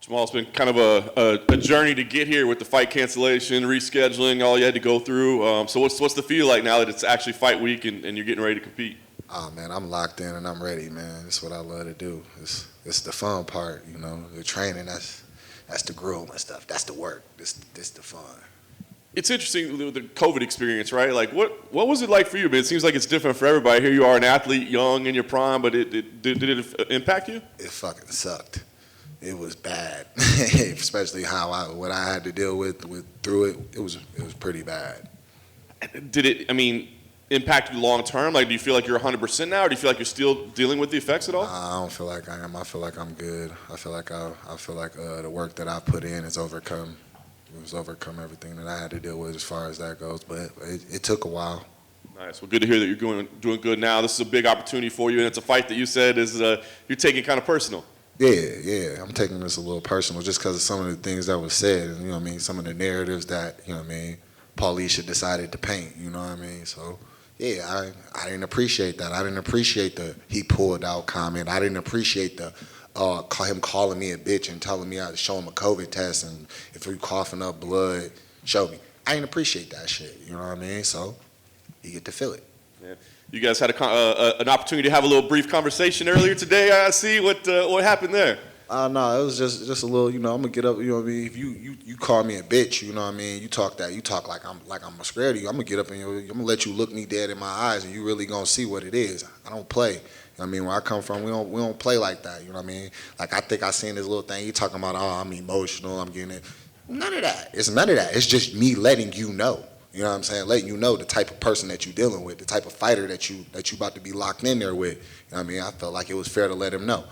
Jamal, it's been kind of a journey to get here with the fight cancellation, rescheduling, all you had to go through. So what's the feel like now that it's actually fight week and you're getting ready to compete? Oh man, I'm locked in and I'm ready, man. That's what I love to do. It's the fun part, you know. The training, that's the groove and stuff. That's the work. This the fun. It's interesting with the COVID experience, right? Like what was it like for you? But it seems like it's different for everybody. Here you are, an athlete, young in your prime, but did it impact you? It fucking sucked. It was bad, especially what I had to deal with through it. It was pretty bad. Did it? I mean, impact you long term? Like, do you feel like you're 100% now, or do you feel like you're still dealing with the effects at all? I don't feel like I am. I feel like I'm good. I feel like the work that I put in has overcome everything that I had to deal with as far as that goes. But it took a while. Nice. Well, good to hear that you're doing good now. This is a big opportunity for you, and it's a fight that you said is you're taking kind of personal. Yeah. I'm taking this a little personal just because of some of the things that was said, and, you know what I mean, some of the narratives that, you know what I mean, Paulisha decided to paint, you know what I mean? So, yeah, I didn't appreciate that. I didn't appreciate the he pulled out comment. I didn't appreciate the him calling me a bitch and telling me I had to show him a COVID test, and if you're coughing up blood, show me. I didn't appreciate that shit, you know what I mean? So, you get to feel it. Yeah. You guys had an opportunity to have a little brief conversation earlier today. I see what happened there. No, it was just a little, you know, I'm gonna get up, you know what I mean? If you call me a bitch, you know what I mean? You talk like I'm scared of you. I'm gonna get up and I'm gonna let you look me dead in my eyes, and you really gonna see what it is. I don't play. You know what I mean? Where I come from, we don't play like that. You know what I mean? Like, I think I seen this little thing. You talking about, oh, I'm emotional, I'm getting it. None of that. It's none of that. It's just me letting you know. You know what I'm saying? Letting you know the type of person that you're dealing with, the type of fighter that you about to be locked in there with. You know what I mean? I felt like it was fair to let him know.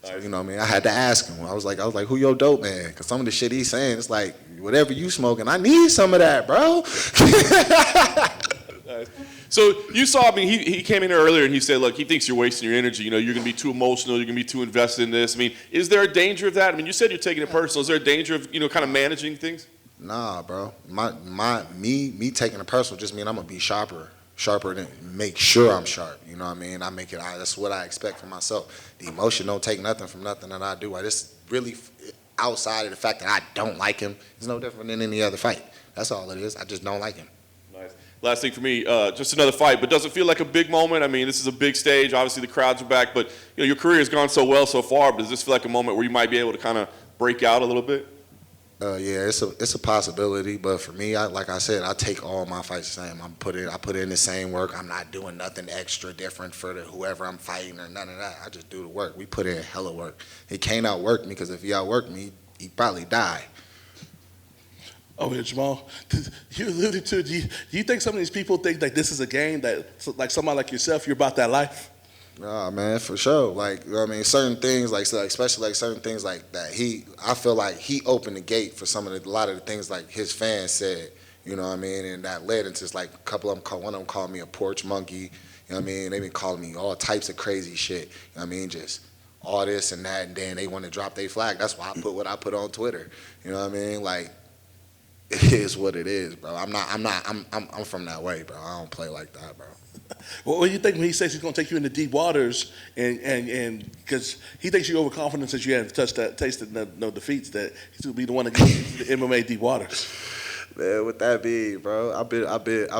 So, you know what I mean? I had to ask him. I was like, who your dope man? Because some of the shit he's saying, it's like, whatever you smoking, I need some of that, bro. So you saw, I mean, he came in here earlier and he said, look, he thinks you're wasting your energy. You know, you're going to be too emotional. You're going to be too invested in this. I mean, is there a danger of that? I mean, you said you're taking it personal. Is there a danger of, you know, kind of managing things? Nah, bro. Me taking it personal just mean I'm gonna be sharper than make sure I'm sharp. You know what I mean? That's what I expect from myself. The emotion don't take nothing from nothing that I do. I just really, outside of the fact that I don't like him, it's no different than any other fight. That's all it is. I just don't like him. Nice. Last thing for me, just another fight, but does it feel like a big moment? I mean, this is a big stage. Obviously, the crowds are back, but you know, your career has gone so well so far. But does this feel like a moment where you might be able to kind of break out a little bit? Yeah, it's a possibility, but for me, like I said, I take all my fights the same. I put in the same work. I'm not doing nothing extra different for whoever I'm fighting or none of that. I just do the work. We put in hella work. He can't outwork me because if he outworked me, he'd probably die. Oh yeah, Jamal, you alluded to. Do you think some of these people think like this is a game that, like somebody like yourself, you're about that life? Nah, man, for sure. Like, you know what I mean, certain things, especially like certain things like that. I feel like he opened the gate for a lot of the things like his fans said. You know what I mean, and that led into like a couple of them. One of them called me a porch monkey. You know what I mean? They've been calling me all types of crazy shit. You know what I mean? Just all this and that, and then they want to drop their flag. That's why I put what I put on Twitter. You know what I mean? Like, it is what it is, bro. I'm from that way, bro. I don't play like that, bro. What do you think when he says he's going to take you into deep waters, and because he thinks you're overconfident since you haven't tasted no defeats, that he's going to be the one to get you to the MMA deep waters? Man, what that be, bro? I've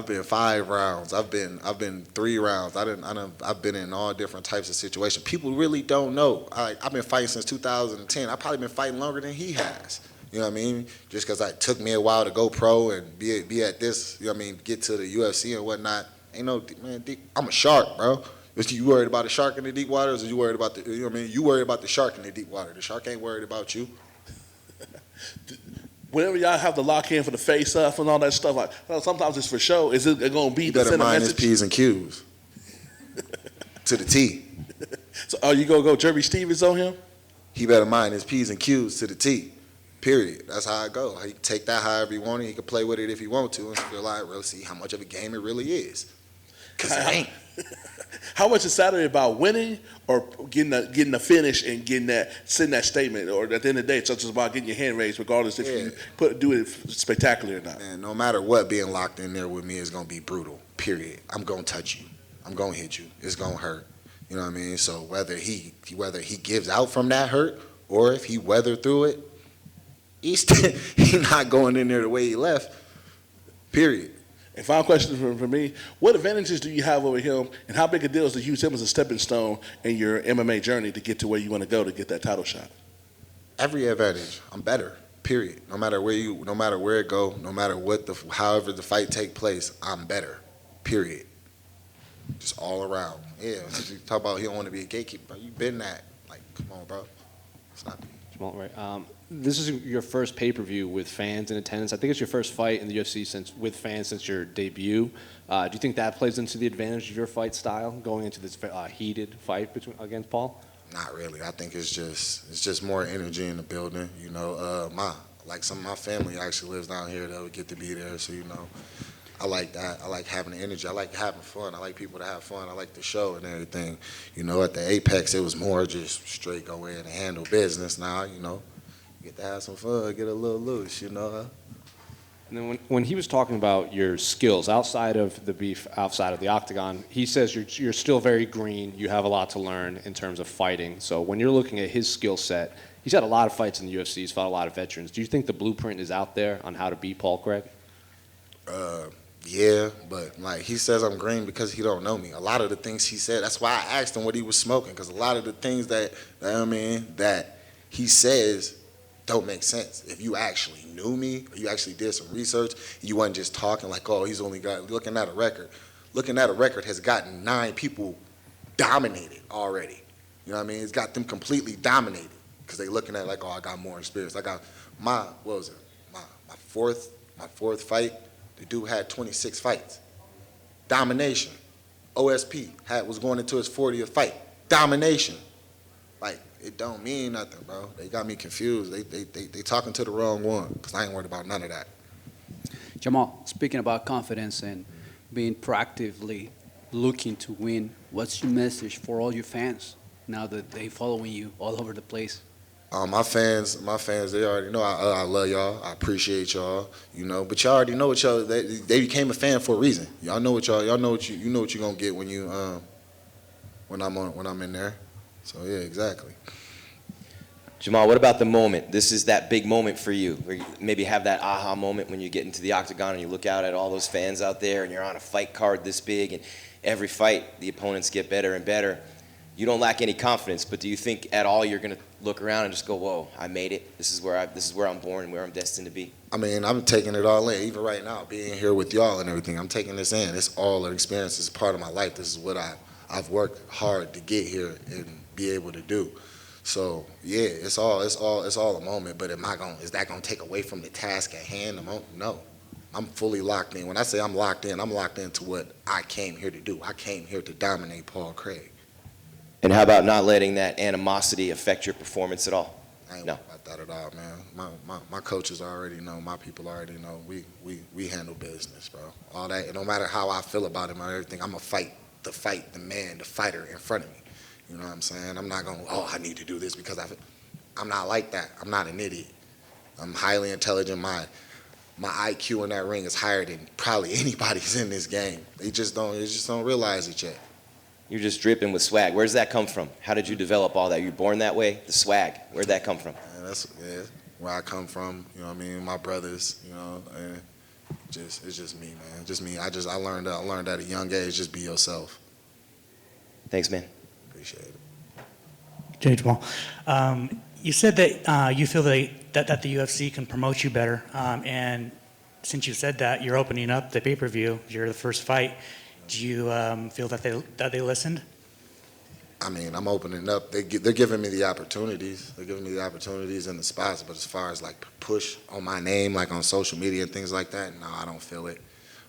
been 5 rounds. I've been 3 rounds. I've been in all different types of situations. People really don't know. I've been fighting since 2010. I've probably been fighting longer than he has. You know what I mean? Just because it took me a while to go pro and be at this, you know what I mean, get to the UFC and whatnot. Ain't no, man, I'm a shark, bro. You worried about a shark in the deep waters, or you worried about you know what I mean? You worried about the shark in the deep water. The shark ain't worried about you. Whenever y'all have the lock in for the face off and all that stuff, like sometimes it's for show. Is it going to be to send a message? His P's and Q's to the T. So are you going to go Jerry Stevens on him? He better mind his P's and Q's to the T. Period. That's how I go. He can take that however he want it. He can play with it if he want to and feel like, really see how much of a game it really is. Because it ain't. How much is Saturday about winning or getting the finish and sending that statement, or at the end of the day, it's just about getting your hand raised, regardless if you do it spectacular or not? Man, no matter what, being locked in there with me is gonna be brutal. Period. I'm gonna touch you. I'm gonna hit you. It's gonna hurt. You know what I mean? So whether he gives out from that hurt or if he weathered through it, he's not going in there the way he left, period. And final question for me, what advantages do you have over him, and how big a deal is to use him as a stepping stone in your MMA journey to get to where you want to go to get that title shot? Every advantage. I'm better, period. No matter where it go, no matter however the fight take place, I'm better, period. Just all around. Yeah, you talk about he don't want to be a gatekeeper. You been that. Like, come on, bro. Stop it. Jamal, right. This is your first pay-per-view with fans in attendance. I think it's your first fight in the UFC with fans since your debut. Do you think that plays into the advantage of your fight style going into this heated fight against Paul? Not really. I think it's just more energy in the building. You know, some of my family actually lives down here that would get to be there. So I like that. I like having the energy. I like having fun. I like people to have fun. I like the show and everything. You know, at the Apex, it was more just straight go in and handle business. Now, you get to have some fun, get a little loose, And then when he was talking about your skills outside of the beef, outside of the octagon, he says you're still very green. You have a lot to learn in terms of fighting. So when you're looking at his skill set, he's had a lot of fights in the UFC. He's fought a lot of veterans. Do you think the blueprint is out there on how to beat Paul Craig? Yeah, but he says I'm green because he don't know me. A lot of the things he said, that's why I asked him what he was smoking, because a lot of the things that he says don't make sense. If you actually knew me, or you actually did some research, you wasn't just talking like, oh, he's only got, looking at a record. Looking at a record has gotten 9 people dominated already. You know what I mean? It's got them completely dominated because they looking at like, oh, I got more experience. I got my fourth fight. The dude had 26 fights. Domination. OSP was going into his 40th fight. Domination. Like, it don't mean nothing, bro. They got me confused. They talking to the wrong one, because I ain't worried about none of that. Jamal, speaking about confidence and being proactively looking to win, what's your message for all your fans now that they following you all over the place? My fans, they already know I love y'all. I appreciate y'all, But y'all already know what y'all. They became a fan for a reason. Y'all know what y'all know what you know what you're gonna get when you when I'm in there. So yeah, exactly. Jamal, what about the moment? This is that big moment for you, where you maybe have that aha moment when you get into the octagon and you look out at all those fans out there and you're on a fight card this big, and every fight the opponents get better and better. You don't lack any confidence, but do you think at all you're going to look around and just go, whoa, I made it. This is where I'm born and where I'm destined to be? I mean, I'm taking it all in. Even right now, being here with y'all and everything, I'm taking this in. It's all an experience. It's part of my life. This is what I've worked hard to get here and be able to do. So yeah, it's all a moment. But is that gonna take away from the task at hand? No. I'm fully locked in. When I say I'm locked into what I came here to do. I came here to dominate Paul Craig. And how about not letting that animosity affect your performance at all? I ain't worried about that at all, man. My coaches already know. My people already know. We handle business, bro. All that. And no matter how I feel about him or everything, I'm gonna fight the fighter in front of me. You know what I'm saying? I'm not going, I need to do this because I'm not like that. I'm not an idiot. I'm highly intelligent. My IQ in that ring is higher than probably anybody's in this game. They just don't realize it yet. You're just dripping with swag. Where does that come from? How did you develop all that? You born that way? The swag, where'd that come from? Man, that's where I come from. You know what I mean? My brothers, and it's just me, man. Just me. I learned at a young age, just be yourself. Thanks, man. Appreciate it. Jay Jamal, you said that you feel that the UFC can promote you better, and since you said that, you're opening up the pay-per-view. You're the first fight. Do you feel that they listened? I mean, I'm opening up. They're giving me the opportunities. They're giving me the opportunities and the spots. But as far as like push on my name, like on social media and things like that, no, I don't feel it.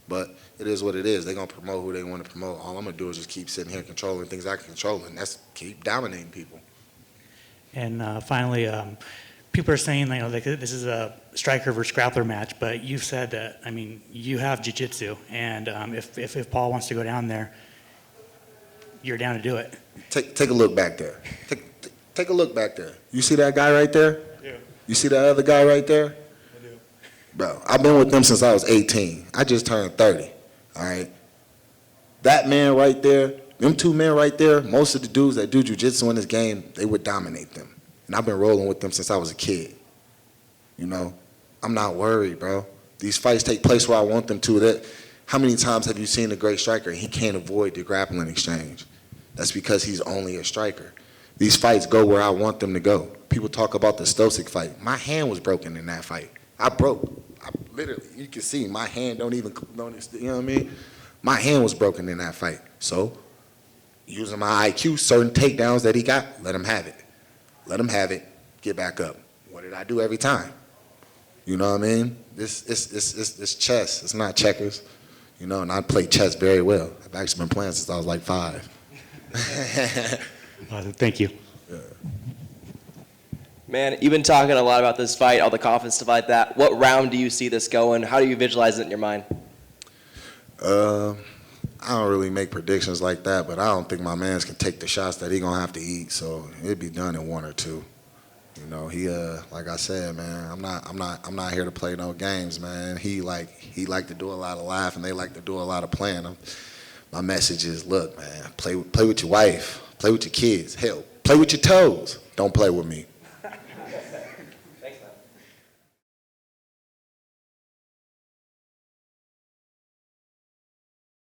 But it is what it is. They're going to promote who they want to promote. All I'm going to do is just keep sitting here controlling things I can control, and that's keep dominating people. And finally, people are saying, like this is a striker versus grappler match, but you've said that, you have jiu-jitsu, and if Paul wants to go down there, you're down to do it. Take a look back there. Take a look back there. You see that guy right there? Yeah. You see that other guy right there? Bro, I've been with them since I was 18. I just turned 30, all right? That man right there, them two men right there, most of the dudes that do jiu-jitsu in this game, they would dominate them. And I've been rolling with them since I was a kid. You know, I'm not worried, bro. These fights take place where I want them to. How many times have you seen a great striker and he can't avoid the grappling exchange? That's because he's only a striker. These fights go where I want them to go. People talk about the Stosic fight. My hand was broken in that fight. I literally, you can see my hand don't even, you know what I mean? My hand was broken in that fight. So, using my IQ, certain takedowns that he got, let him have it. Let him have it, get back up. What did I do every time? You know what I mean? It's chess, it's not checkers. You know, and I play chess very well. I've actually been playing since I was like 5. Thank you. Man, you've been talking a lot about this fight, all the confidence, stuff like that. What round do you see this going? How do you visualize it in your mind? I don't really make predictions like that, but I don't think my mans can take the shots that he gonna have to eat. So it'd be done in 1 or 2. You know, he like I said, man, I'm not here to play no games, man. He like to do a lot of laughing. They like to do a lot of playing. My message is, look, man, play with your wife, play with your kids. Hell, play with your toes. Don't play with me.